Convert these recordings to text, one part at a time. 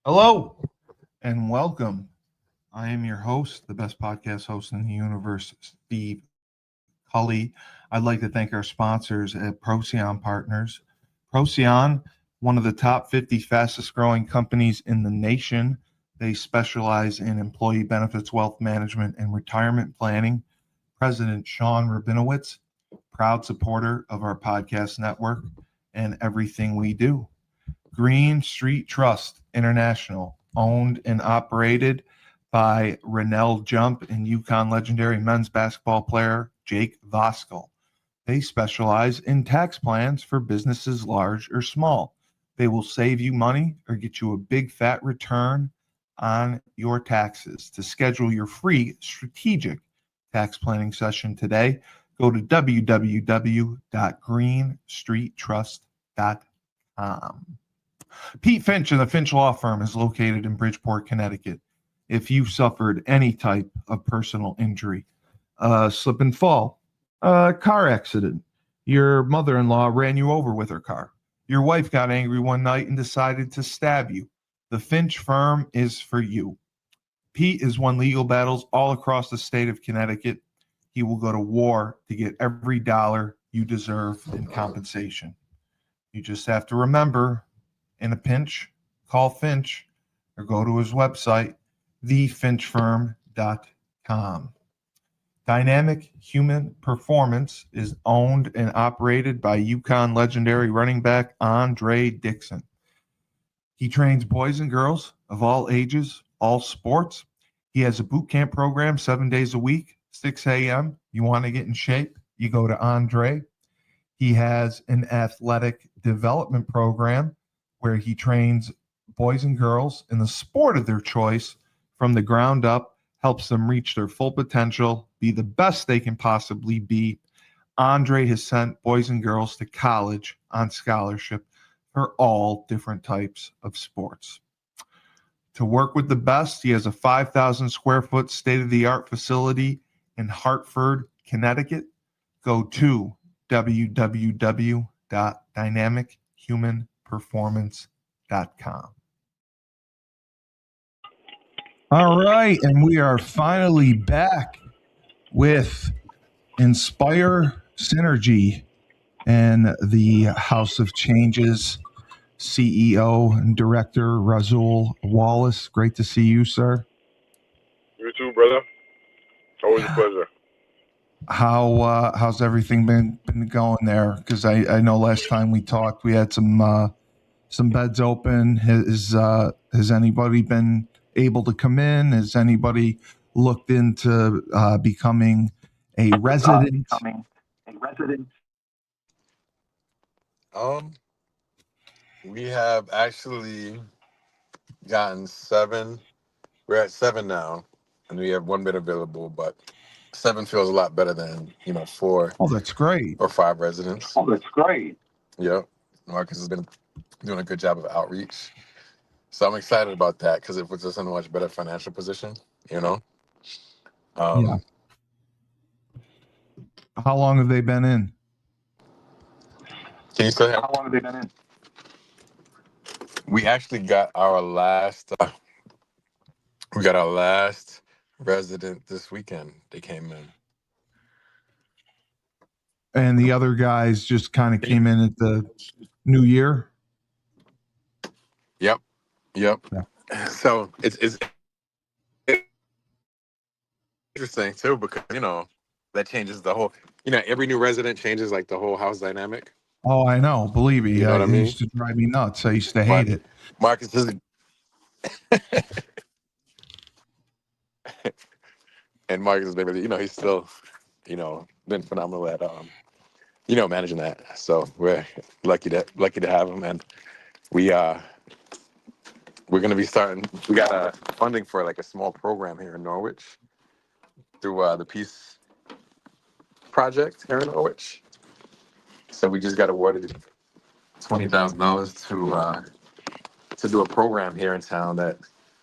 Hello and welcome. I am your host, the best podcast host in the universe, Steve Cully. I'd like to thank our sponsors at Procyon Partners. Procyon, one of the top 50 fastest growing companies in the nation. They specialize in employee benefits, wealth management, and retirement planning. President Sean Rabinowitz, proud supporter of our podcast network and everything we do. Green Street Trust International, owned and operated by Rennell Jump and UConn legendary men's basketball player Jake Voskuhl. They specialize in tax plans for businesses large or small. They will save you money or get you a big fat return on your taxes. To schedule your free strategic tax planning session today, go to www.greenstreettrust.com. Pete Finch and the Finch Law Firm is located in Bridgeport, Connecticut. If you've suffered any type of personal injury, slip and fall, a car accident, your mother-in-law ran you over with her car, your wife got angry one night and decided to stab you, the Finch Firm is for you. Pete has won legal battles all across the state of Connecticut. He will go to war to get every dollar you deserve in compensation. You just have to remember, in a pinch, call Finch or go to his website, thefinchfirm.com. Dynamic Human Performance is owned and operated by UConn legendary running back Andre Dixon. He trains boys and girls of all ages, all sports. He has a boot camp program 7 days a week, 6 a.m. You want to get in shape, you go to Andre. He has an athletic development program where he trains boys and girls in the sport of their choice from the ground up, helps them reach their full potential, be the best they can possibly be. Andre has sent boys and girls to college on scholarship for all different types of sports. To work with the best, he has a 5,000 square foot state-of-the-art facility in Hartford, Connecticut. Go to www.dynamichumanperformance.com. All right, and we are finally back with Inspire Synergy and the House of Changes CEO and Director Razul Wallace. Great to see you, sir. You too, brother. Always a pleasure. How's everything been going there? Because I know last time we talked, we had some beds open. Has anybody been able to come in? Has anybody looked into becoming a resident? We have actually gotten 7. We're at 7 now, and we have 1 bed available, but 7 feels a lot better than 4 Oh, that's great. or 5 residents. Oh, that's great. Yep. Marcus has been doing a good job of outreach. So I'm excited about that because it puts us in a much better financial position, Yeah. Um, How long have they been in? Can you still hear? How long have they been in? We actually got our last resident this weekend. They came in. And the other guys just kind of came in at the new year? Yep. Yeah. So it's interesting too because that changes the whole. Every new resident changes like the whole house dynamic. Oh, I know. Believe me, You know what I mean? It used to drive me nuts. I used to hate it. Marcus is, and Marcus has been really, he's still, been phenomenal at managing that. So we're lucky to have him, and we're going to be starting. We got funding for like a small program here in Norwich through the Peace Project here in Norwich. So we just got awarded $20,000 to do a program here in town that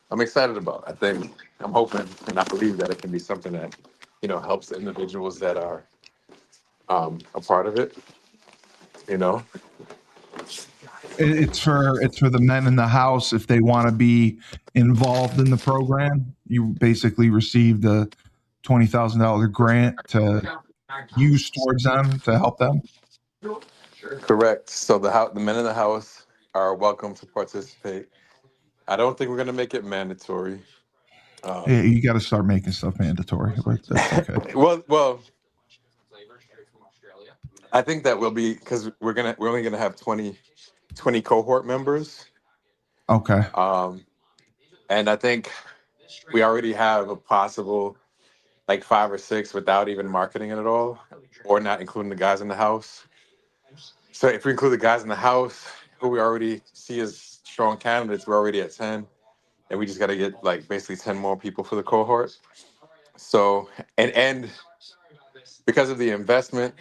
I'm excited about. I'm hoping and I believe that it can be something that helps the individuals that are a part of it. It's for the men in the house if they want to be involved in the program. You basically received a $20,000 grant to use towards them to help them. Correct. So the men in the house are welcome to participate. I don't think we're gonna make it mandatory. Yeah, Um, you got to start making stuff mandatory, but that's okay. well, I think that will be because we're only gonna have 20 cohort members, Okay. and I think we already have a possible like 5 or 6 without even marketing it at all, or not including the guys in the house. So if we include the guys in the house who we already see as strong candidates, we're already at 10, and we just got to get like basically 10 more people for the cohort. So and because of the investment,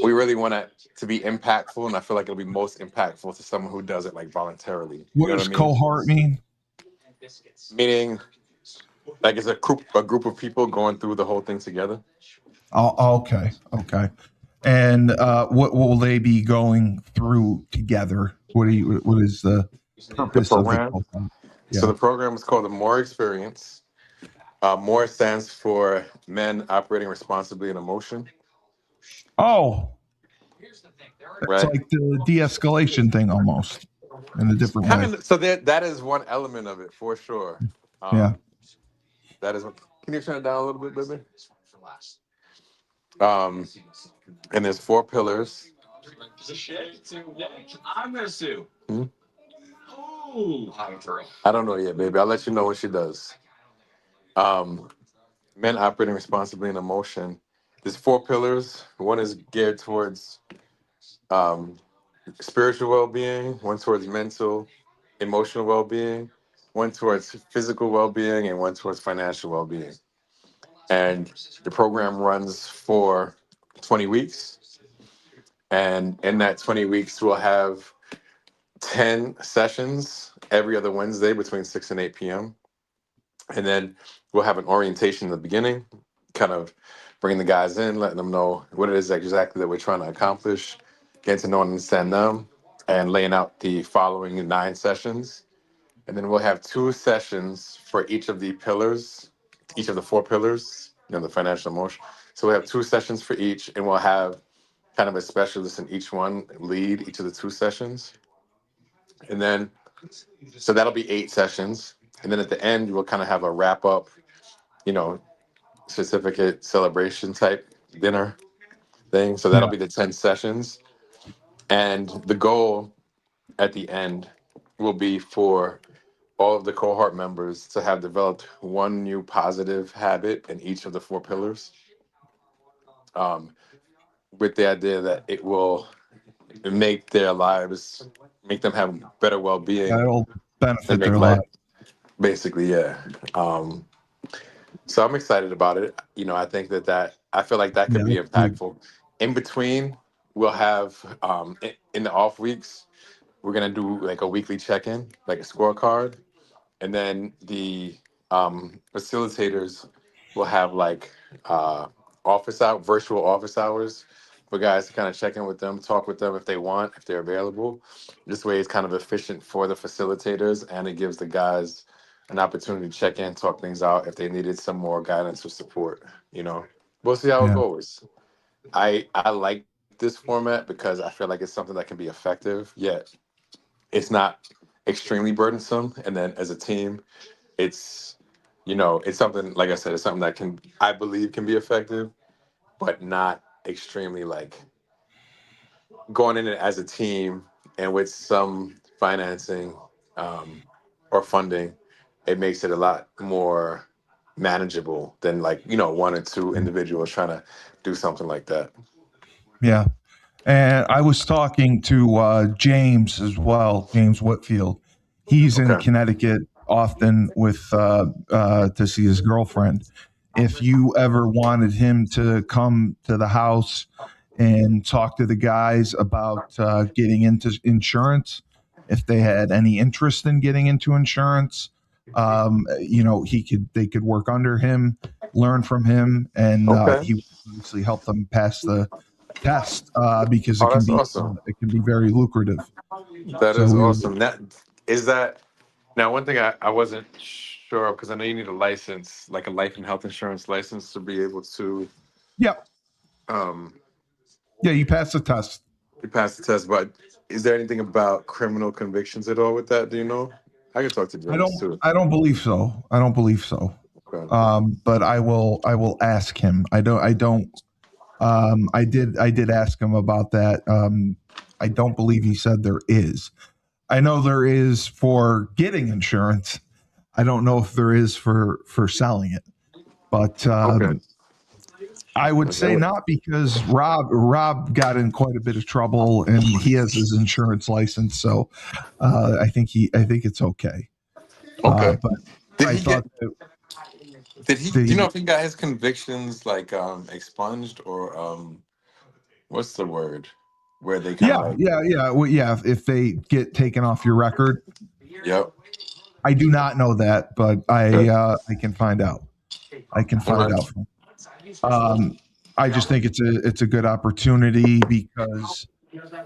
we really want it to be impactful, and I feel like it'll be most impactful to someone who does it like voluntarily. You What know what does I mean? cohort mean? Meaning, like it's a group of people going through the whole thing together. Oh, okay. Okay. And what will they be going through together? What is the The purpose of the program. cohort? So Yeah. the program is called the More Experience. More stands for Men Operating Responsibly in Emotion, Oh, it's right? like the de-escalation thing almost in a different way. Kind of. So that is one element of it for sure. Yeah. Um, that is. Can you turn it down a little bit, baby? Um, and there's 4 pillars. Hmm? I don't know yet, baby. I'll let you know when she does. Um, Men operating responsibly in emotion. There's 4 pillars. One is geared towards um, spiritual well-being. One towards mental, emotional well-being. One towards physical well-being, and one towards financial well-being. And the program runs for 20 weeks. And in that 20 weeks, we'll have 10 sessions every other Wednesday between 6 and 8 p.m. And then we'll have an orientation in the beginning, kind of bringing the guys in, letting them know what it is exactly that we're trying to accomplish, getting to know and understand them, and laying out the following 9 sessions. And then we'll have 2 sessions for each of the pillars, each of the 4 pillars, the financial emotion. So we'll have 2 sessions for each, and we'll have kind of a specialist in each one lead each of the 2 sessions. And then, so that'll be 8 sessions. And then at the end, we'll kind of have a wrap up, you know, certificate celebration type dinner thing. So that'll Yeah. be the 10 sessions. And the goal at the end will be for all of the cohort members to have developed one new positive habit in each of the 4 pillars, um, with the idea that it will make their lives, make them have better well being That'll and benefit make their life, life. basically, yeah. Um, So I'm excited about it. I think that I feel like that Yeah, could be that's big. impactful. In between, we'll have in the off weeks, we're gonna do like a weekly check-in, like a scorecard, and then the facilitators will have like virtual office hours for guys to kind of check in with them, talk with them if they want, if they're available. This way, it's kind of efficient for the facilitators, and it gives the guys an opportunity to check in, talk things out if they needed some more guidance or support. We'll see how it Yeah. goes. I like this format because I feel like it's something that can be effective, yet it's not extremely burdensome. And then as a team, it's it's something, like I said, it's something that I believe can be effective, but not extremely like going in it as a team and with some financing, um, or funding, it makes it a lot more manageable than like, 1 or 2 individuals trying to do something like that. Yeah. And I was talking to James as well, James Whitfield. He's in Okay. Connecticut often with to see his girlfriend. If you ever wanted him to come to the house and talk to the guys about getting into insurance, if they had any interest in getting into insurance, they could work under him, learn from him, and Okay. he would obviously help them pass the test because Oh, that's awesome. it can be very lucrative. That So is we awesome. That is that. Now, one thing I wasn't sure of, because I know you need a license, like a life and health insurance license, to be able to yeah, um, yeah, you pass the test. pass the test. But is there anything about criminal convictions at all with that? Do you know? I could talk to James too. I don't believe so. I don't believe so. Okay. But I will ask him. I don't I did ask him about that. I don't believe he said there is. I know there is for getting insurance. I don't know if there is for selling it. But Okay. I would say Okay. not, because Rob got in quite a bit of trouble and he has his insurance license, so I think it's okay. Okay. But Did I he get? thought that Did he? Do you know the if he got his convictions like expunged or what's the word? Where they kind of like. well, yeah, if they get taken off your record. Yep. I do not know that, but Okay. I can find out. I can All find right. out. Um, I just think it's a good opportunity because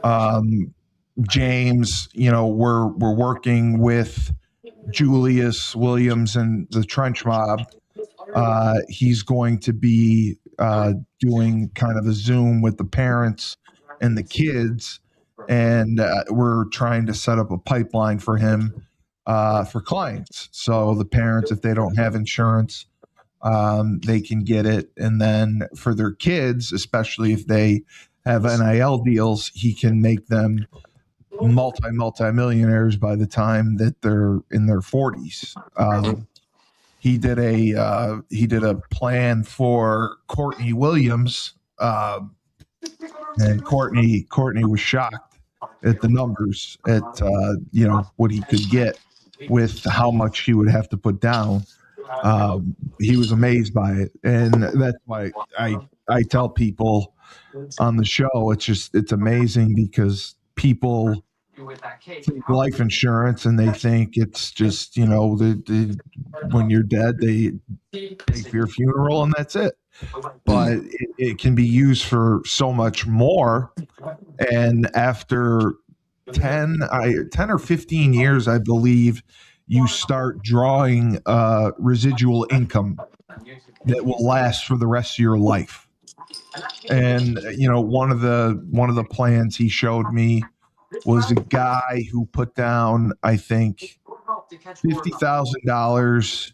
um, James, we're working with Julius Williams and the Trench Mob. He's going to be doing kind of a Zoom with the parents and the kids, and we're trying to set up a pipeline for him for clients. So the parents, if they don't have insurance, they can get it, and then for their kids, especially if they have NIL deals, he can make them multi millionaires by the time that they're in their 40s. He did a plan for Courtney Williams, and Courtney was shocked at the numbers, at what he could get with how much he would have to put down. He was amazed by it, and that's why I tell people on the show, it's amazing because people think life insurance and they think it's just when you're dead they pay for your funeral and that's it. But it can be used for so much more. And after 10 or 15 years, I believe, you start drawing residual income that will last for the rest of your life. And one of the plans he showed me was a guy who put down, I think, $50,000,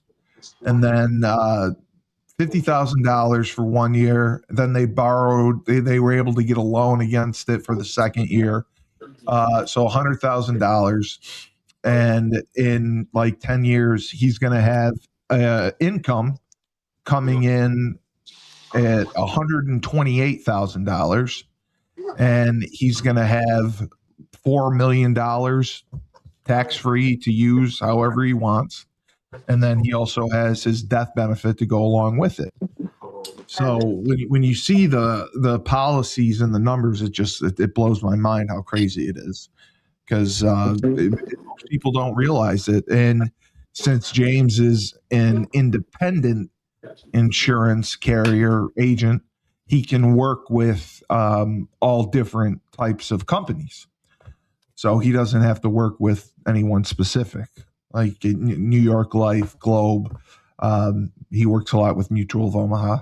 and then $50,000 for 1 year. Then they borrowed. They were able to get a loan against it for the second year. So $100,000, and in like 10 years, he's going to have income coming in at $128,000, and he's going to have $4 million tax free to use however he wants. And then he also has his death benefit to go along with it. So when you see the policies and the numbers, it blows my mind how crazy it is, because most people don't realize it. And since James is an independent insurance carrier agent, he can work with all different types of companies. So he doesn't have to work with anyone specific, like New York Life, Globe. He works a lot with Mutual of Omaha.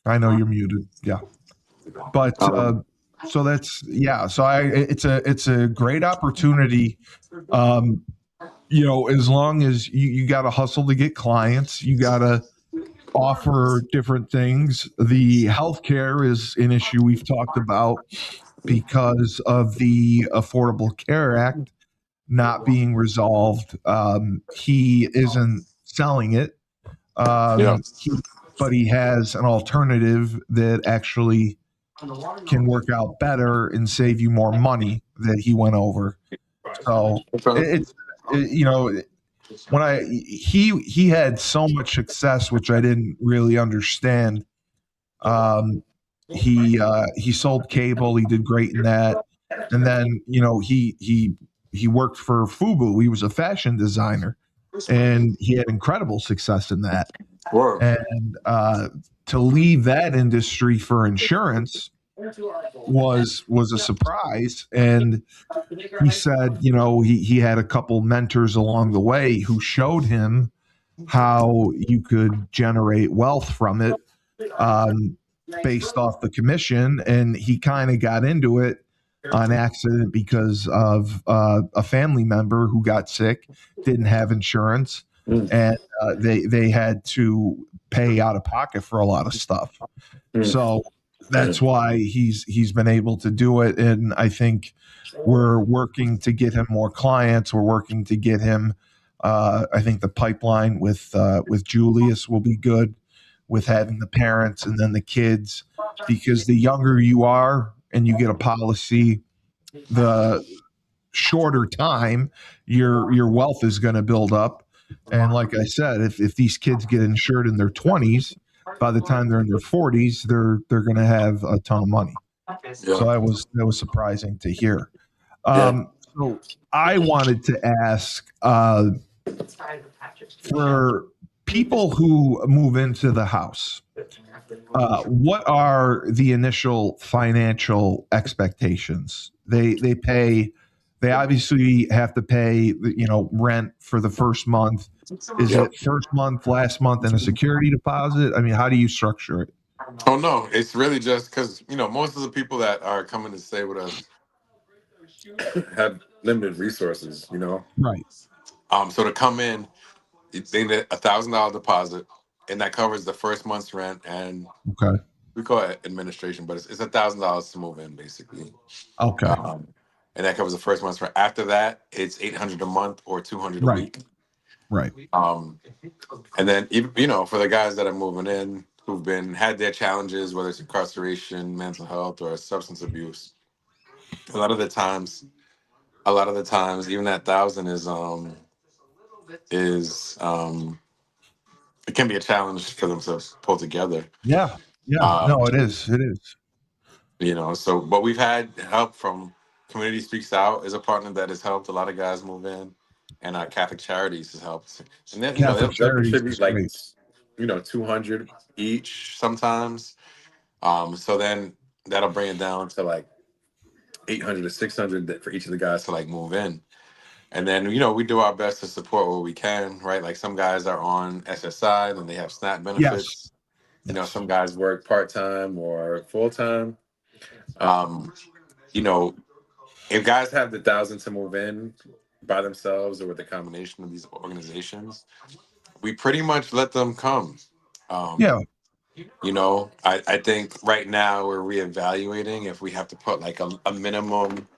I know you're muted. Yeah, but Um, so that's yeah. So it's a great opportunity. Um, as long as you got to hustle to get clients, you got to offer different things. The healthcare is an issue we've talked about because of the Affordable Care Act not being resolved. He isn't selling it, yeah. but he has an alternative that actually can work out better and save you more money that he went over. So Okay. it's you know when he had so much success, which I didn't really understand. Um, he sold cable. He did great in that, and then he worked for FUBU. He was a fashion designer, and he had incredible success in that. Whoa. And to leave that industry for insurance was a surprise. And he said, he had a couple mentors along the way who showed him how you could generate wealth from it, um, based off the commission. And he kind of got into it on accident because of a family member who got sick, didn't have insurance, Mm, and they had to pay out of pocket for a lot of stuff. mm, So that's mm. why he's been able to do it. And I think we're working to get him more clients. We're working to get him. I think the pipeline with Julius will be good, with having the parents and then the kids, because the younger you are and you get a policy, the shorter time your wealth is going to build up. And like I said, if these kids get insured in their 20s, by the time they're in their 40s, they're going to have a ton of money. Yeah. So that was surprising to hear. Yeah. So I wanted to ask, for people who move into the house, what are the initial financial expectations? They pay. They obviously have to pay, rent for the first month. Is Yep. it first month, last month, and a security deposit? I mean, how do you structure it? Oh no, it's really just because most of the people that are coming to stay with us have limited resources. Right. So to come in, they need $1,000 deposit, and that covers the first month's rent, and Okay. we call it administration, but it's $1,000 to move in, basically. Okay. Um, and that covers the first month's rent. After that, it's 800 a month or 200 a Right. week. Right. Um, and then even for the guys that are moving in who've been had their challenges, whether it's incarceration, mental health, or substance abuse, a lot of the times, even that thousand is it can be a challenge for them to pull together. Yeah. Yeah. Um, No, it is. It is. so but we've had help from Community Speaks Out is a partner that has helped a lot of guys move in, and Catholic Charities has helped. And then Catholic they'll Charities is contribute like great. 200 each sometimes. So then that'll bring it down to like 800 to 600 for each of the guys to like move in. And then, we do our best to support what we can, right? Like some guys are on SSI, then they have SNAP Yes. benefits. Yes. Some guys work part time or full time. Um, you know, if guys have the thousand to move in by themselves or with a combination of these organizations, we pretty much let them come. Yeah. Um, I think right now we're reevaluating if we have to put like a minimum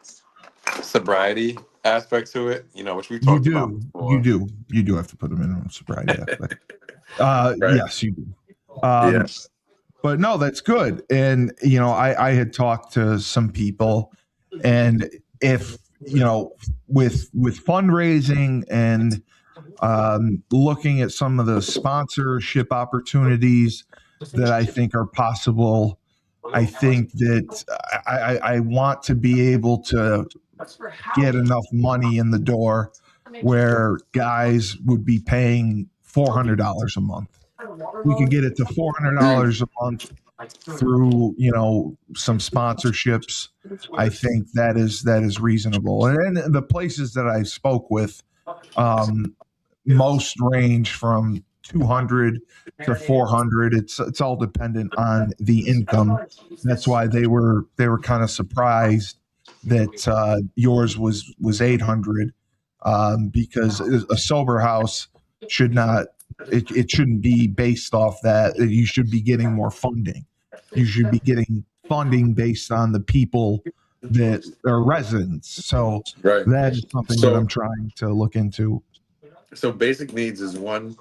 sobriety aspect to it, which we You talked about do. You before. do. You do have to put a minimum sobriety aspect. Right. Yes, you do. Yeah. But no, that's good. And I had talked to some people, and if with fundraising and looking at some of the sponsorship opportunities that I think are possible, I think that I want to be able to get enough money in the door where guys would be paying $400 a month. We could get it to Mm, $400 a month through some sponsorships. I think that is reasonable. And the places that I spoke with, um, most range from 200 to 400. It's all dependent on the income. That's why they were kind of surprised that yours was 800, because a sober house should not, it shouldn't be based off that. You should be getting more funding. You should be getting funding based on the people that are residents. So right. that is something that I'm So trying to look into. basic needs is one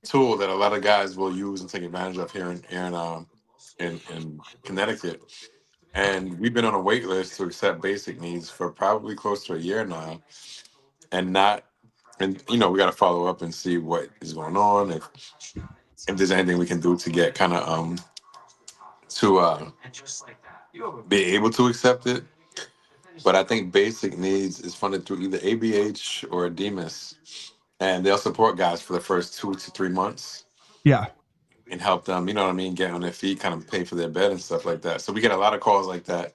tool that a lot of guys will use and take advantage of here in Connecticut. And we've been on a wait list to accept basic needs for probably close to a year now. And not and we gotta follow up and see what is going on, if there's anything we can do to get kind of to be able to accept it. But I think basic needs is funded through either ABH or DEMIS, and they'll support guys for the first 2 to 3 months. Yeah. and help them, you know what I mean, get on their feet, kind of pay for their bed and stuff like that. So we get a lot of calls like that,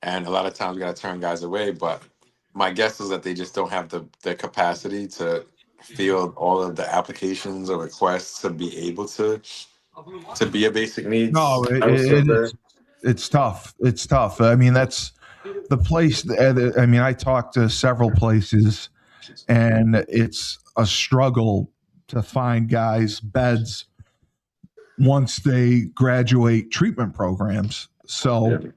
and a lot of times we got to turn guys away. But my guess is that they just don't have the capacity to field all of the applications or requests to be able to be a basic needs No, house it's server. tough. It's tough. I mean, that's the place. I mean, I talked to several places, and it's a struggle to find guys beds once they graduate treatment programs. Yeah. So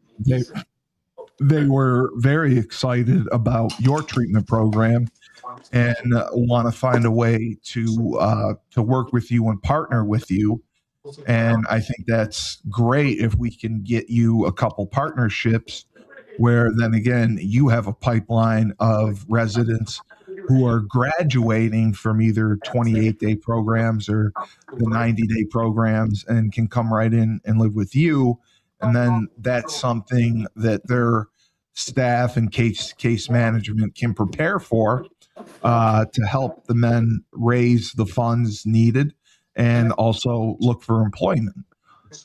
they were very excited about your treatment program and want to find a way to work with you and partner with you. And I think that's great if we can get you a couple partnerships where then again you have a pipeline of residents who are graduating from either 28-day programs or the 90-day programs and can come right in and live with you. And then that's something that their staff and case management can prepare for, to help the men raise the funds needed and also look for employment.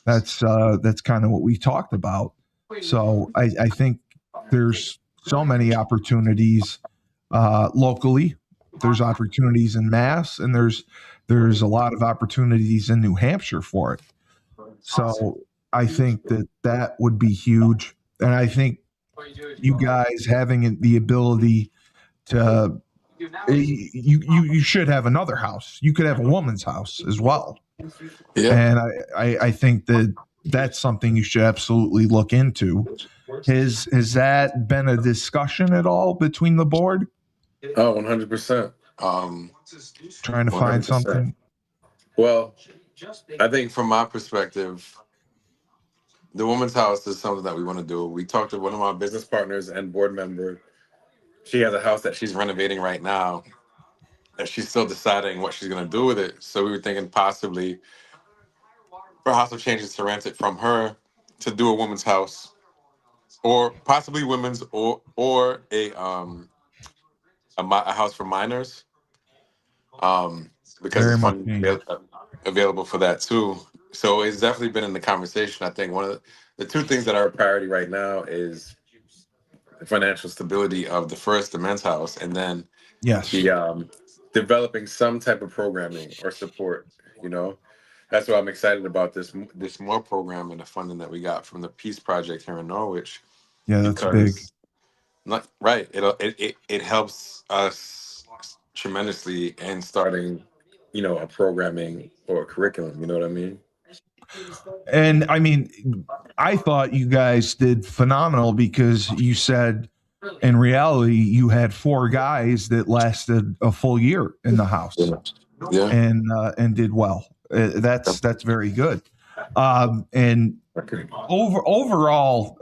That's kind of what we talked about. So I think there's so many opportunities locally. There's opportunities in Mass, and there's a lot of opportunities in New Hampshire for it. So I think that would be huge, and I think you guys having the ability to you should have another house. You could have a woman's house as well, Yeah. and I think that that's something you should absolutely look into. Has that been a discussion at all between the board Oh, 100%. Um, trying to find 100%. something? Well, I think from my perspective, the woman's house is something that we want to do. We talked to one of my business partners and board member. She has a house that she's renovating right now, and she's still deciding what she's going to do with it. So we were thinking possibly for House of Changes to rent it from her to do a woman's house, or possibly women's, or a house for minors, because Very it's much funding needed. available for that too. So it's definitely been in the conversation. I think one of the two things that are a priority right now is the financial stability of the first, the men's house, and then Yes. the developing some type of programming or support. You know, that's why I'm excited about this more program and the funding that we got from the Peace Project here in Norwich, Yeah, that's big. because not right, it helps us tremendously in starting, a programming or a curriculum. You know what I mean? And I mean, I thought you guys did phenomenal because you said in reality you had four guys that lasted a full year in the house Yeah. Yeah. and did well. That's very good. And overall,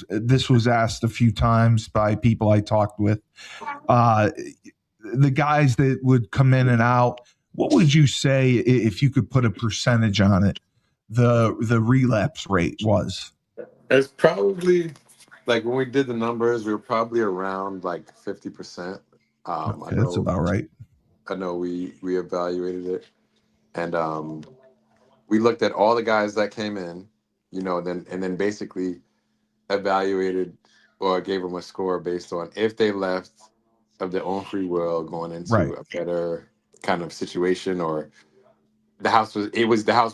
this was asked a few times by people I talked with. Uh, the guys that would come in and out, what would you say if you could put a percentage on it? The relapse rate was It's probably like when we did the numbers, we were probably around like 50%. I okay. That's know, about right. we evaluated it, and we looked at all the guys that came in, then basically evaluated or gave them a score based on if they left of their own free will going into Right. a better kind of situation, or the house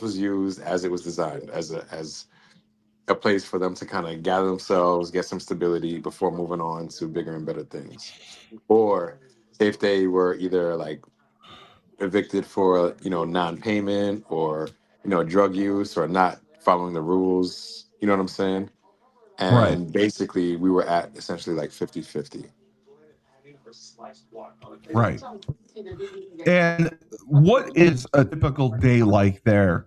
was used as it was designed as a place for them to kind of gather themselves, get some stability before moving on to bigger and better things. Or if they were either like evicted for, non-payment, or, drug use, or not following the rules, you know what I'm saying? Right. And basically we were at essentially like 50-50. Right. And what is a typical day like there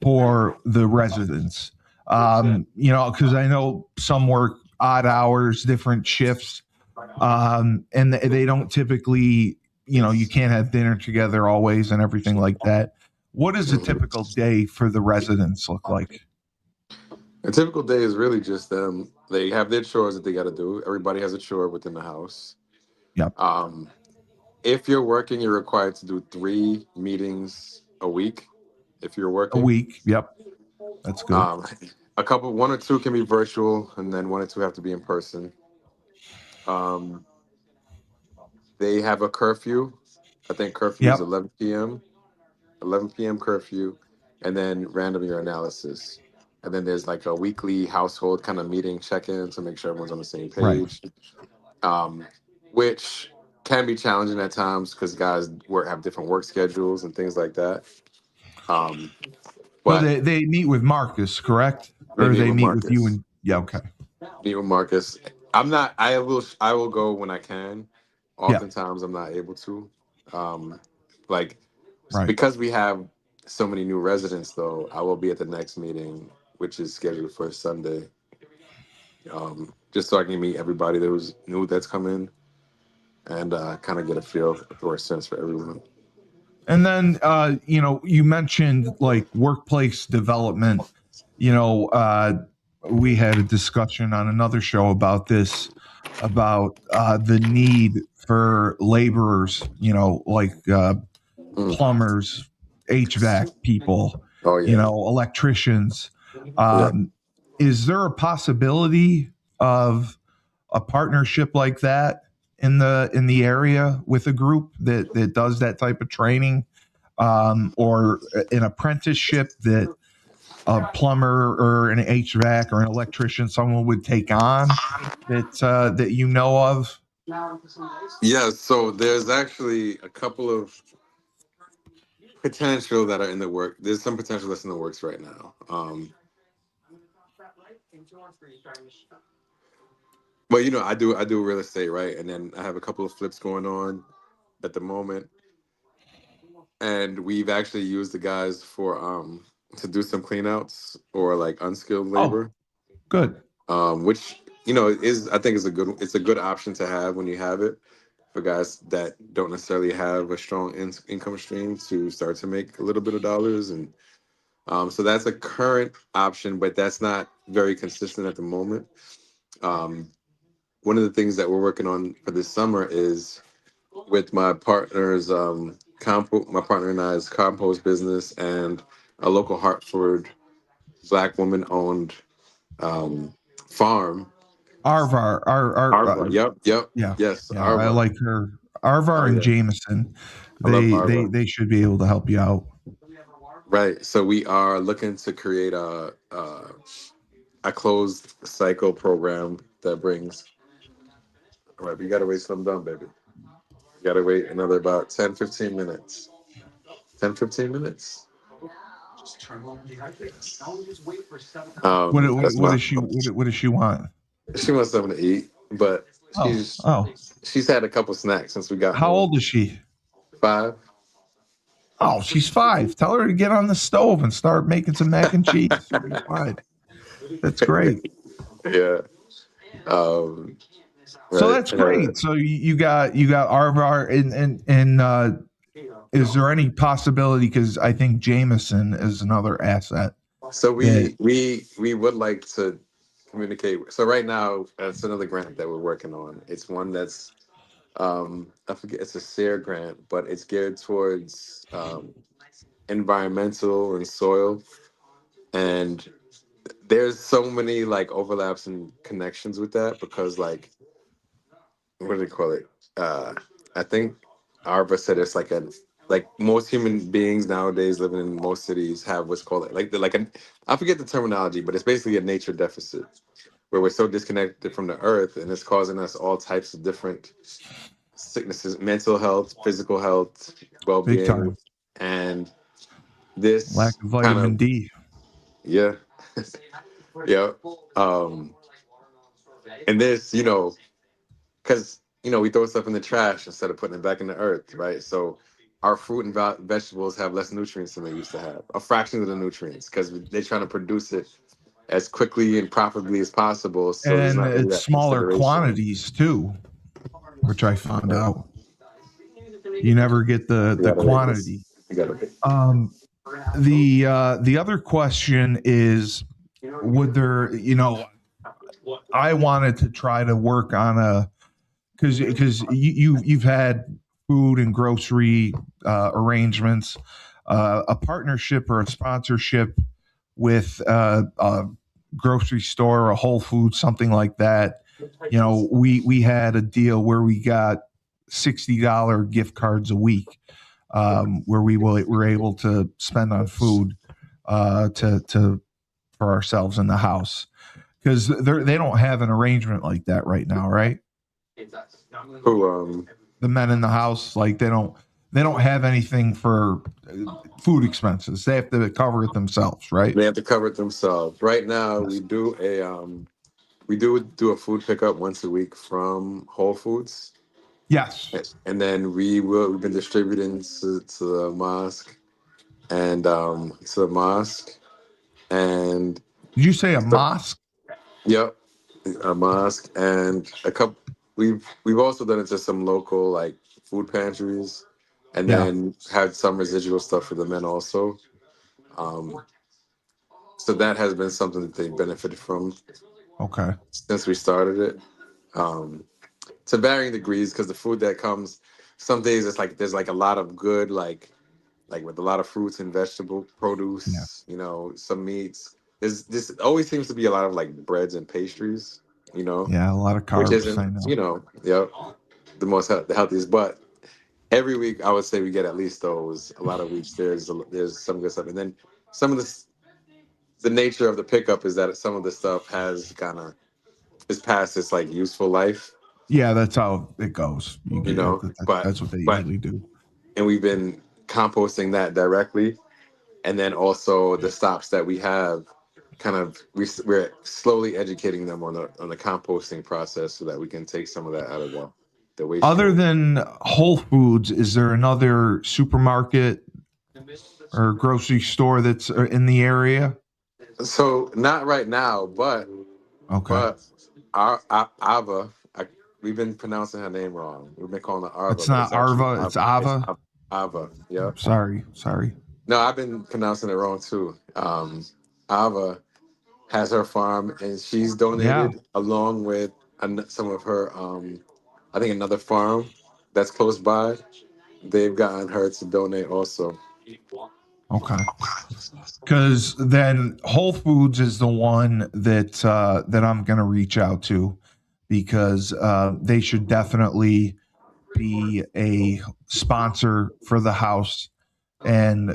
for the residents? Because I know some work odd hours, different shifts, and they don't typically, you can't have dinner together always and everything like that. What does a typical day for the residents look like? A typical day is really just them. They have their chores that they got to do. Everybody has a chore within the house. Yep. Um, if you're working, you're required to do 3 meetings a week, if you're A working. week. Yep. That's good. Um, a couple, one or two can be virtual, and then one or two have to be in person. Um, they have a curfew. I think curfew is Yep. 11 p.m. 11 p.m. curfew, and then random year analysis. And then there's like a weekly household kind of meeting check-in to make sure everyone's on the same Right. page, um, which can be challenging at times because guys have different work schedules and things like that. Um, So but they meet with Marcus, correct? they Or meet they with meet with you Marcus. and yeah, okay. Meet with Marcus. I'm not. I will go when I can. Yeah, Oftentimes, I'm not able to. Um, like right. because we have so many new residents, though, I will be at the next meeting, which is scheduled for Sunday. Just so I can meet everybody that was new that's come in and kind of get a feel or a sense for everyone. And then you mentioned like workplace development. You know, we had a discussion on another show about this, about the need for laborers, like Mm. plumbers, HVAC people, Oh yeah, electricians. yeah. Um, is there a possibility of a partnership like that in the area with a group that does that type of training, or an apprenticeship that a plumber or an HVAC or an electrician, someone would take on that you know of? Yeah, so there's actually a couple of potential that are in the work. There's some potential that's in the works right now. But I do real estate, right? And then I have a couple of flips going on at the moment. And we've actually used the guys for to do some cleanouts or like unskilled Oh, labor. good, Which is I think is a good option to have when you have it for guys that don't necessarily have a strong income stream to start to make a little bit of dollars. And so that's a current option, but that's not very consistent at the moment. um, One of the things that we're working on for this summer is with my partner's my partner and I's compost business and a local Hartford Black woman owned um, farm. Arvar, Arva. Yep. Yep. yeah, Yes. yeah, I Arva. like her. Arvar Oh and yeah. Jameson, I love they Arva. should be able to help you out. Right. So we are looking to create a closed cycle program that brings. All right. We gotta wait till I'm done, baby. You gotta wait another about 10, 15 minutes. 10, 15 minutes. What That's what my. does what does she want? She wants something to eat, but Oh, she's oh, she's had a couple snacks since we got how home. old is she? 5. Oh, she's 5. Tell her to get on the stove and start making some mac and cheese. She'll be fine. That's great. Yeah. Um, So right. that's great. So you got Arvar, and is there any possibility? Because I think Jameson is another asset So that. we would like to communicate. So right now, that's another grant that we're working on. It's one that's I forget. It's a SARE grant, but it's geared towards environmental and soil. And there's so many like overlaps and connections with that because like what do they call it? I think Arva said it's like most human beings nowadays living in most cities have what's called I forget the terminology, but it's basically a nature deficit where we're so disconnected from the earth and it's causing us all types of different sicknesses, mental health, physical health, Big well-being, time. and Lack this of kind of vitamin D. yeah, yeah, um, and this because we throw stuff in the trash instead of putting it back in the earth, right? So our fruit and vegetables have less nutrients than they used to have, a fraction of the nutrients, because they're trying to produce it as quickly and profitably as possible. So there's And not really it's that smaller consideration. quantities too, which I found Right. out. You never get the You the gotta wait this. quantity. You gotta wait. Um, the other question is, would there, I wanted to try to work on a, because you've had food and grocery arrangements. a partnership or a sponsorship with a grocery store, a Whole Foods, something like that. We had a deal where we got $60 gift cards a week, where were able to spend on food, to for ourselves in the house, because they don't have an arrangement like that right now, right? Who The men in the house, like they don't have anything for food expenses. They have to cover it themselves, right? they have to cover it themselves. Right now, Yes. we do a food pickup once a week from Whole Foods, Yes. and then we've been distributing to the mosque and to the mosque and Did you say a so, mosque? yep, a mosque and a couple. We've also done it to some local like food pantries, and Yeah. then had some residual stuff for the men also. Um, so that has been something that they benefited from Okay. since we started it. Um, to varying degrees, because the food that comes, some days it's like there's like a lot of good like with a lot of fruits and vegetable Yeah. produce, some meats. There's this always seems to be a lot of like breads and pastries, Yeah. A lot of which carbs. isn't, I know. yep, the healthiest. But every week I would say we get at least those. A lot of weeks there's some good stuff, and then some of the nature of the pickup is that some of the stuff has kind of is past its like useful life, Yeah, that's how it goes. you know. But That's what they but usually do. and we've been composting that directly, and then also the stops that we have kind of we're slowly educating them on the composting process so that we can take some of that out of the waste Other stream. than Whole Foods, is there another supermarket or grocery store that's in the area? So not right now, but Okay. but our Ava, we've been pronouncing her name wrong. We've been calling her Arva, It's but not it's actually Arva. It's Ava. Ava. Yeah. Sorry. Sorry. No, I've been pronouncing it wrong too. Ava has her farm, and she's Yeah. donated along with some of her. I think another farm that's close by. They've gotten her to donate also. Okay. Because then Whole Foods is the one that I'm going to reach out to, because they should definitely be a sponsor for the house, and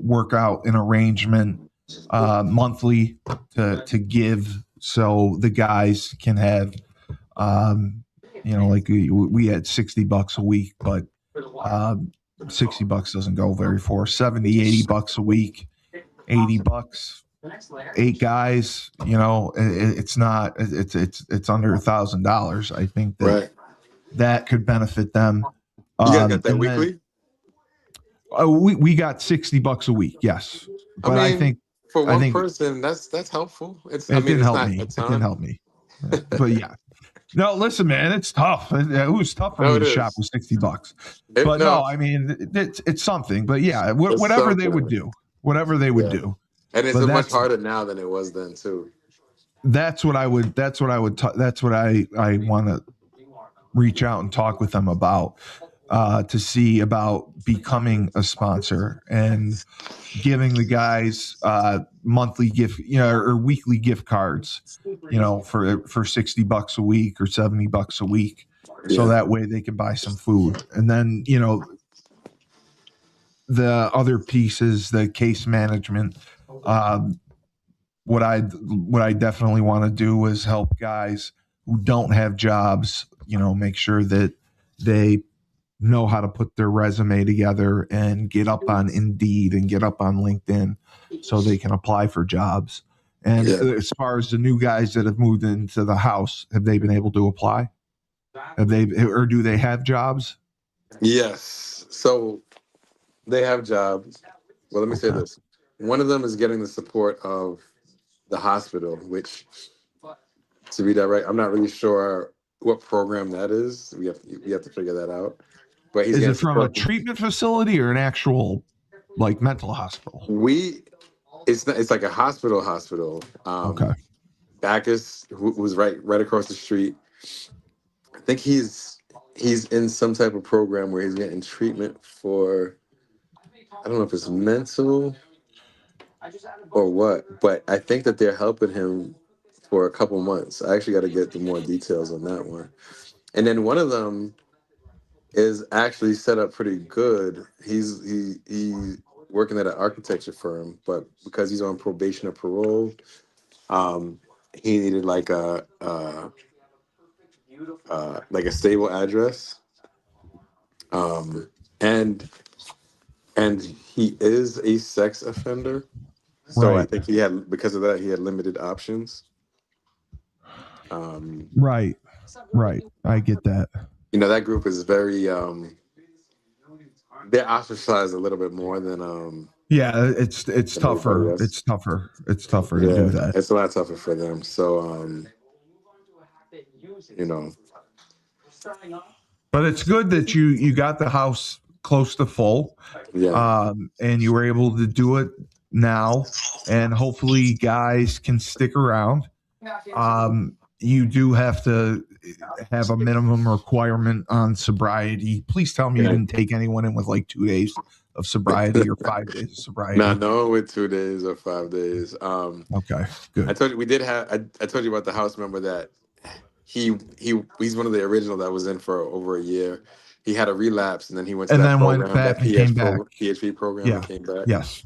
work out an arrangement monthly to give, so the guys can have, like we had $60 a week, but um, $60 doesn't go very far. 70, $80 a week, $80, 8 guys. It's not. It's under $1,000. I think that Right. that could benefit them. You guys got that And then weekly? we got $60 a week, yes. I But I mean, think for I one think person, that's helpful. I it mean, didn't it's help not a me. It didn't ton. help me. But yeah. No, listen, man, it's tough. It was tough for No, me it to shop is. with $60. But no, No, I mean, it's something. But yeah, it's whatever they would something. do, whatever they would Yeah, do. and it's But much harder now than it was then too. that's what I would. That's what I want to reach out and talk with them about, to see about becoming a sponsor and giving the guys monthly gift, or weekly gift cards, for $60 a week or $70 a week, so Yeah, that way they can buy some food. And then the other pieces, the case management. Um, what I definitely want to do is help guys who don't have jobs. Make sure that they know how to put their resume together and get up on Indeed and get up on LinkedIn, so they can apply for jobs. And yeah. as far as the new guys that have moved into the house, have they been able to apply? Have they, or do they have jobs? Yes. So they have jobs. Well, let me say Okay. this. One of them is getting the support of the hospital, which, to be direct, I'm not really sure what program that is. We have to figure that out. But he's Is getting it from a support. treatment facility or an actual, like, mental hospital? We it's like a hospital. Okay. Bacchus, who's right across the street. I think he's in some type of program where he's getting treatment for I don't know if it's mental or what, but I think that they're helping him for a couple months. I actually got to get the more details on that one. And then one of them is actually set up pretty good. He working at an architecture firm, but because he's on probation or parole, um, he needed like a stable address. Um, and and he is a sex offender, so I Right. think he had because of that he had limited options. Um, Right. Right. I get that. that group is very they're ostracized a little bit more Yeah, it's than everybody tougher. else. It's tougher. It's tougher to do Yeah, that. it's a lot tougher for them. So you know, But it's good that you got the house close to full, yeah, and you were able to do it now, and hopefully guys can stick around. You do have to have a minimum requirement on sobriety. Please tell me you yeah. didn't take anyone in with like 2 days of sobriety or 5 days of Nah, sobriety. no, with 2 days or 5 days. Okay, I good. told you we did have. I told you about the house member that he's one of the original that was in for over a year. He had a relapse and then he went to And that then went program, back that and came back. PHP program, and Yeah. came back. Yes.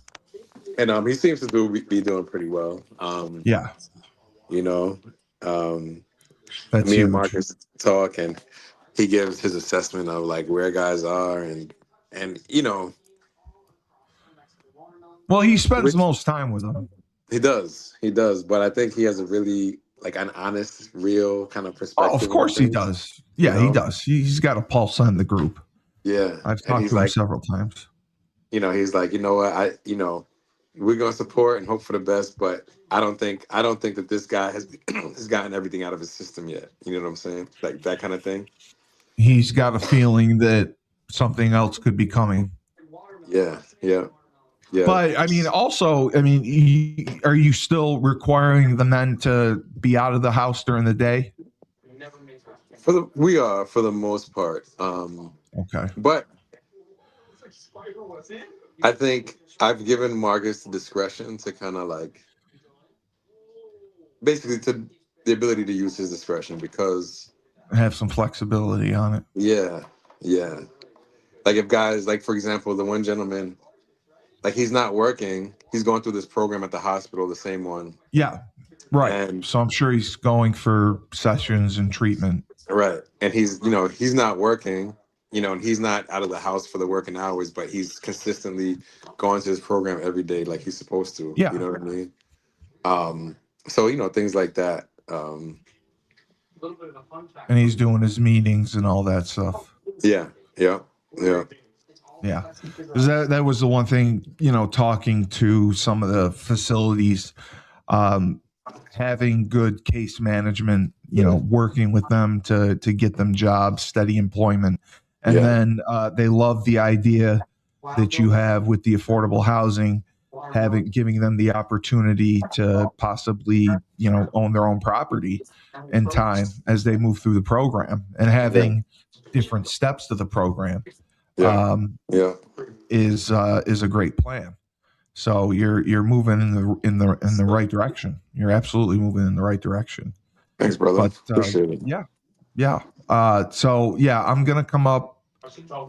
And he seems to be doing pretty well. Yeah. You know, um, That's me and huge. Marcus talk, and he gives his assessment of like where guys are, and Well, he spends the which most time with them. he does, but I think he has a really like an honest, real kind of Oh, of perspective on course he things. does. You Yeah, he know, does. He's got a pulse on the group. yeah, I've and talked he's to him like, several times. he's like, you know what, we're gonna support and hope for the best, but I don't think that this guy has has gotten everything out of his system yet. You know what I'm saying? Like that kind of thing. He's got a feeling that something else could be coming. Yeah, yeah, yeah. But I mean, also, I mean, are you still requiring the men to be out of the house during the day? We are for the most part, Okay. but I think I've given Marcus the discretion to kind of like basically to the ability to use his discretion because Have some flexibility on it. yeah, yeah. Like if guys like for example the one gentleman like he's not working, he's going through this program at the hospital, the same one, Yeah. Right. and So I'm sure he's going for sessions and treatment. right, and he's not working, and he's not out of the house for the working hours, but he's consistently going to his program every day like he's supposed to. You Yeah. know what I mean? So things like that. And he's doing his meetings and all that stuff. Yeah, yeah, yeah, Yeah. Because that was the one thing, talking to some of the facilities, um, having good case management, working with them to get them jobs, steady employment. And yeah, then they love the idea that you have with the affordable housing, giving them the opportunity to possibly, own their own property in time as they move through the program, and yeah, having different steps to the program yeah, um, yeah. is a great plan. So you're moving in the right direction. You're absolutely moving in the right direction. Thanks, brother. But Appreciate it. yeah, yeah. So yeah, I'm gonna come up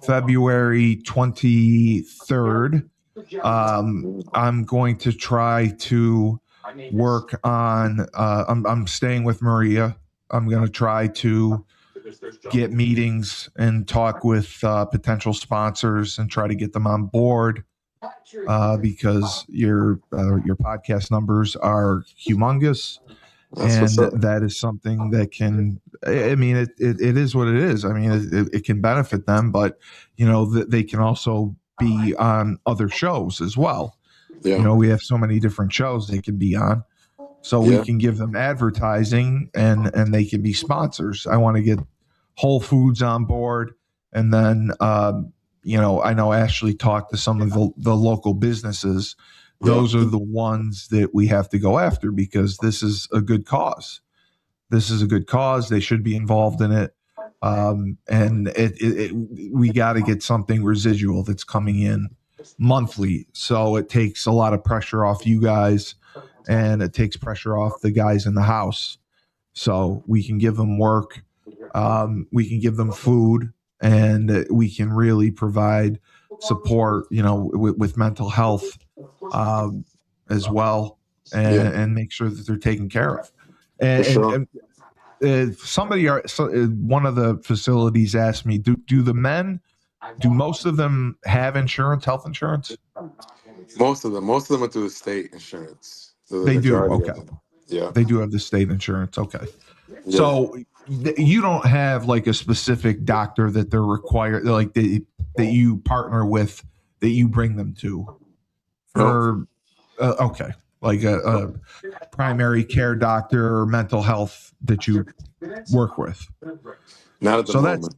February 23rd. I'm going to try to work on. I'm staying with Maria. I'm going to try to get meetings and talk with potential sponsors and try to get them on board, because your podcast numbers are humongous, That's what's and up. that is something that can. I mean, it is what it is. I mean, it can benefit them, but they can also be on other shows as well. Yeah, We have so many different shows they can be on, so we yeah, can give them advertising, and they can be sponsors. I want to get Whole Foods on board, and then I know Ashley talked to some of the local businesses. yeah, Those are the ones that we have to go after, because this is a good cause. This is a good cause. They should be involved in it, and we got to get something residual that's coming in monthly. So it takes a lot of pressure off you guys, and it takes pressure off the guys in the house. So we can give them work, we can give them food, and we can really provide support, with mental health, um, as well, Yeah, and make sure that they're taken care of. for And, sure. and one of the facilities asked me, do the men, do most of them have insurance, health insurance? Most of them are through the state insurance. So the They do. majority of Okay. them. Yeah, They do have the state insurance. Okay. yeah. So you don't have like a specific doctor that they're required, like that you partner with, that you bring them to No, for, okay, like a primary care doctor or mental health that you work with. not at the So moment.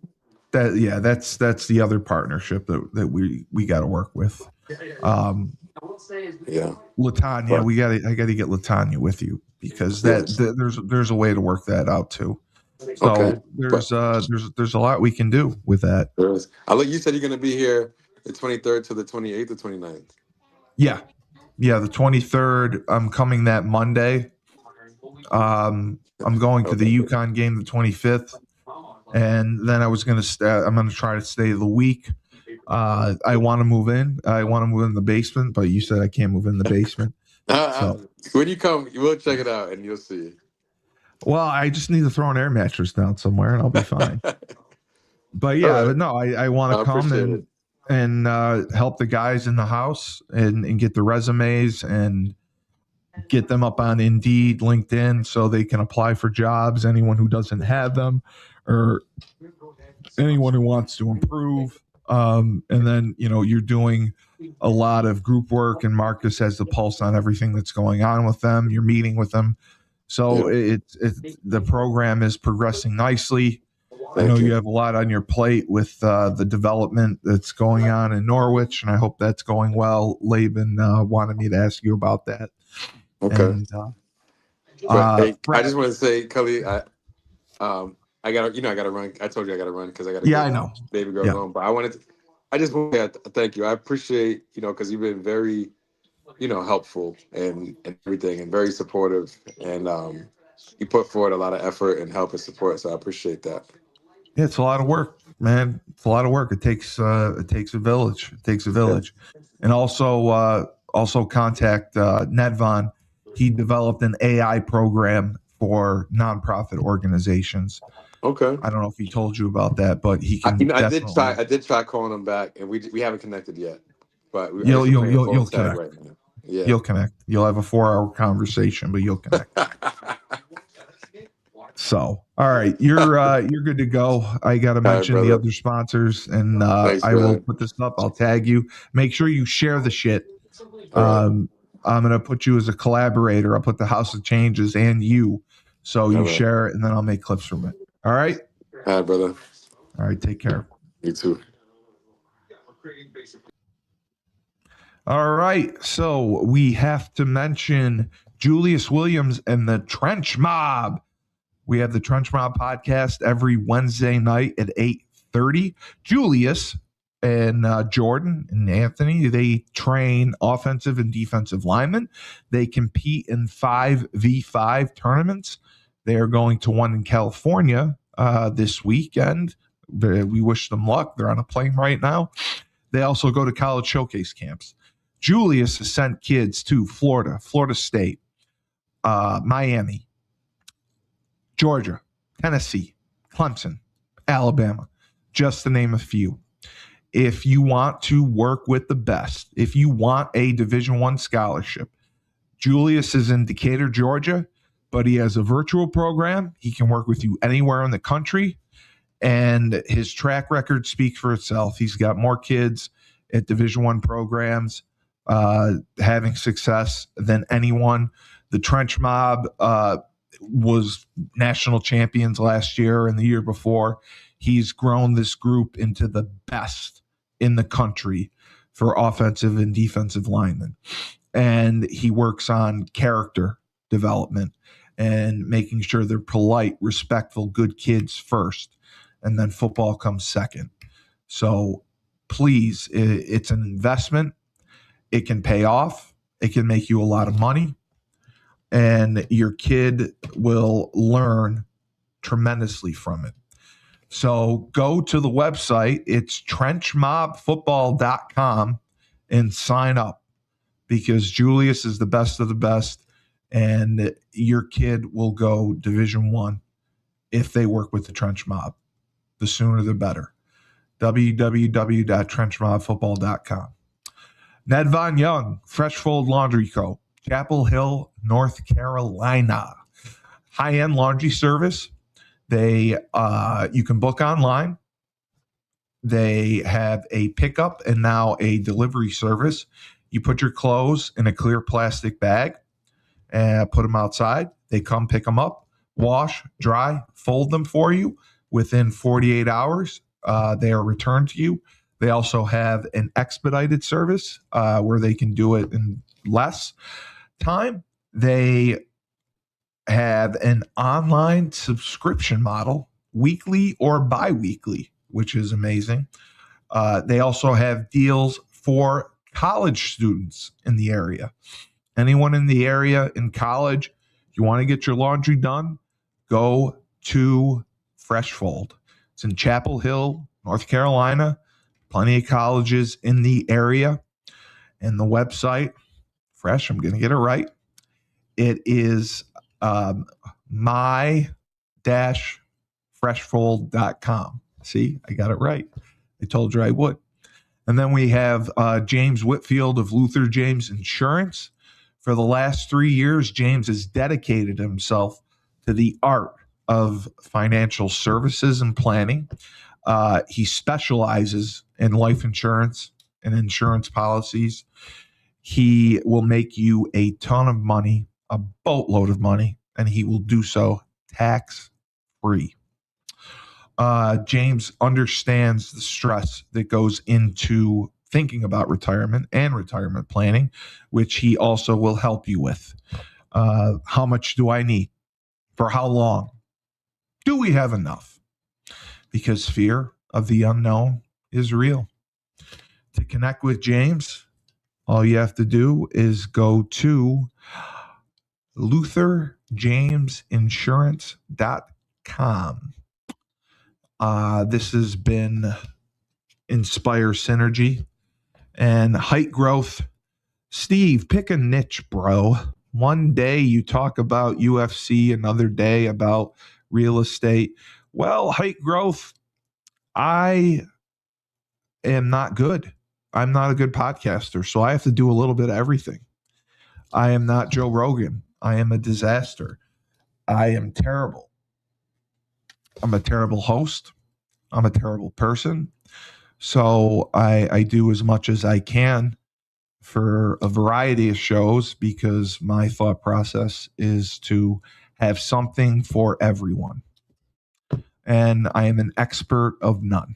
that's the other partnership that we got to work with. Yeah, Latanya, but I got to get Latanya with you, because yes. there's a way to work that out too. Okay, So but there's a lot we can do with that. there is. I look. You said you're gonna be here the 23rd to the 28th or 29th. Yeah, yeah. The 23rd, I'm coming that Monday. I'm going to the Okay. Yukon game the 25th, and then I'm gonna try to stay the week. I want to move in. I want to move in the basement, but you said I can't move in the basement. So, When you come, you will check it out and you'll see. well, I just need to throw an air mattress down somewhere, and I'll be fine. But All yeah, right, but no, I want I to come appreciate it. and help the guys in the house, and get the resumes and get them up on Indeed, LinkedIn, so they can apply for jobs. Anyone who doesn't have them, or anyone who wants to improve. And then, you're doing a lot of group work, and Marcus has the pulse on everything that's going on with them. You're meeting with them. So Yeah, the program is progressing nicely. I know thank you you. have a lot on your plate with the development that's going on in Norwich, and I hope that's going well. Laban wanted me to ask you about that. Okay, And but hey, I Brad, just want to say, Cully, I gotta, I gotta run. I told you I gotta run because I gotta yeah, get I my know. baby girl Yeah. home. But I just want to thank you. I appreciate, because you've been very, helpful and everything, and very supportive, and you put forward a lot of effort and help and support. So I appreciate that. Yeah, it's a lot of work, man. It's a lot of work. It takes a village. It takes a Yeah. village, and also contact Nedvon. He developed an AI program for nonprofit organizations. Okay. I don't know if he told you about that, but he I, can I did try. definitely. I did try calling him back, and we haven't connected yet. But I You'll guess we're you'll playing you'll phone you'll tag connect. right now. Yeah. You'll connect. You'll have a 4-hour conversation, but you'll connect. So, all right, you're good to go. I got to All right, mention the brother. other sponsors, and Thanks, I will man. put this up. I'll tag you. Make sure you share the shit. All right. I'm gonna put you as a collaborator. I'll put the House of Changes and you, so All you right. share it, and then I'll make clips from it. All right. All right, brother. All right. Take care. You too. All right. So we have to mention Julius Williams and the Trench Mob. We have the Trench Mob podcast every Wednesday night at 8:30. Julius and Jordan and Anthony, they train offensive and defensive linemen. They compete in 5v5 tournaments. They are going to one in California this weekend. We wish them luck. They're on a plane right now. They also go to college showcase camps. Julius has sent kids to Florida, Florida State, Miami, Georgia, Tennessee, Clemson, Alabama, just to name a few. If you want to work with the best, if you want a Division I scholarship, Julius is in Decatur, Georgia, but he has a virtual program. He can work with you anywhere in the country, and his track record speaks for itself. He's got more kids at Division I programs having success than anyone. The Trench Mob was national champions last year and the year before. He's grown this group into the best in the country for offensive and defensive linemen. And he works on character development and making sure they're polite, respectful, good kids first, and then football comes second. So please, it's an investment. It can pay off. It can make you a lot of money. And your kid will learn tremendously from it. So go to the website. It's trenchmobfootball.com and sign up, because Julius is the best of the best, and your kid will go Division I if they work with the Trench Mob. The sooner the better. www.trenchmobfootball.com. Ned Von Young, Fresh Fold Laundry Co., Chapel Hill, North Carolina. High-end laundry service. You can book online. They have a pickup and now a delivery service. You put your clothes in a clear plastic bag and put them outside. They come pick them up, wash, dry, fold them for you within 48 hours. They are returned to you. They also have an expedited service where they can do it in less time. They have an online subscription model, weekly or bi-weekly, which is amazing. They also have deals for college students in the area. Anyone in the area in college, you want to get your laundry done, go to Fresh Fold. It's in Chapel Hill, North Carolina. Plenty of colleges in the area. And the website, Fresh, I'm going to get it right. It is my-freshfold.com. See, I got it right. I told you I would. And then we have James Whitfield of Luther James Insurance. For the last 3 years, James has dedicated himself to the art of financial services and planning. He specializes in life insurance and insurance policies. He will make you a ton of money, a boatload of money, and he will do so tax-free. James understands the stress that goes into thinking about retirement and retirement planning, which he also will help you with. How much do I need? For how long? Do we have enough? Because fear of the unknown is real. To connect with James, all you have to do is go to lutherjamesinsurance.com. This has been Inspire Synergy and Height Growth. Steve, pick a niche, bro. One day you talk about UFC, another day about real estate. Well, Height Growth, I am not good. I'm not a good podcaster, so I have to do a little bit of everything. I am not Joe Rogan. I am a disaster. I am terrible. I'm a terrible host. I'm a terrible person. So I do as much as I can for a variety of shows, because my thought process is to have something for everyone. And I am an expert of none.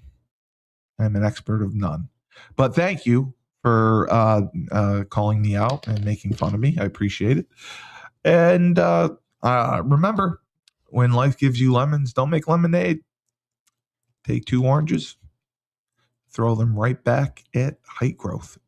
I'm an expert of none. But thank you for calling me out and making fun of me. I appreciate it. And remember, when life gives you lemons, don't make lemonade. Take 2 oranges, throw them right back at Height Growth.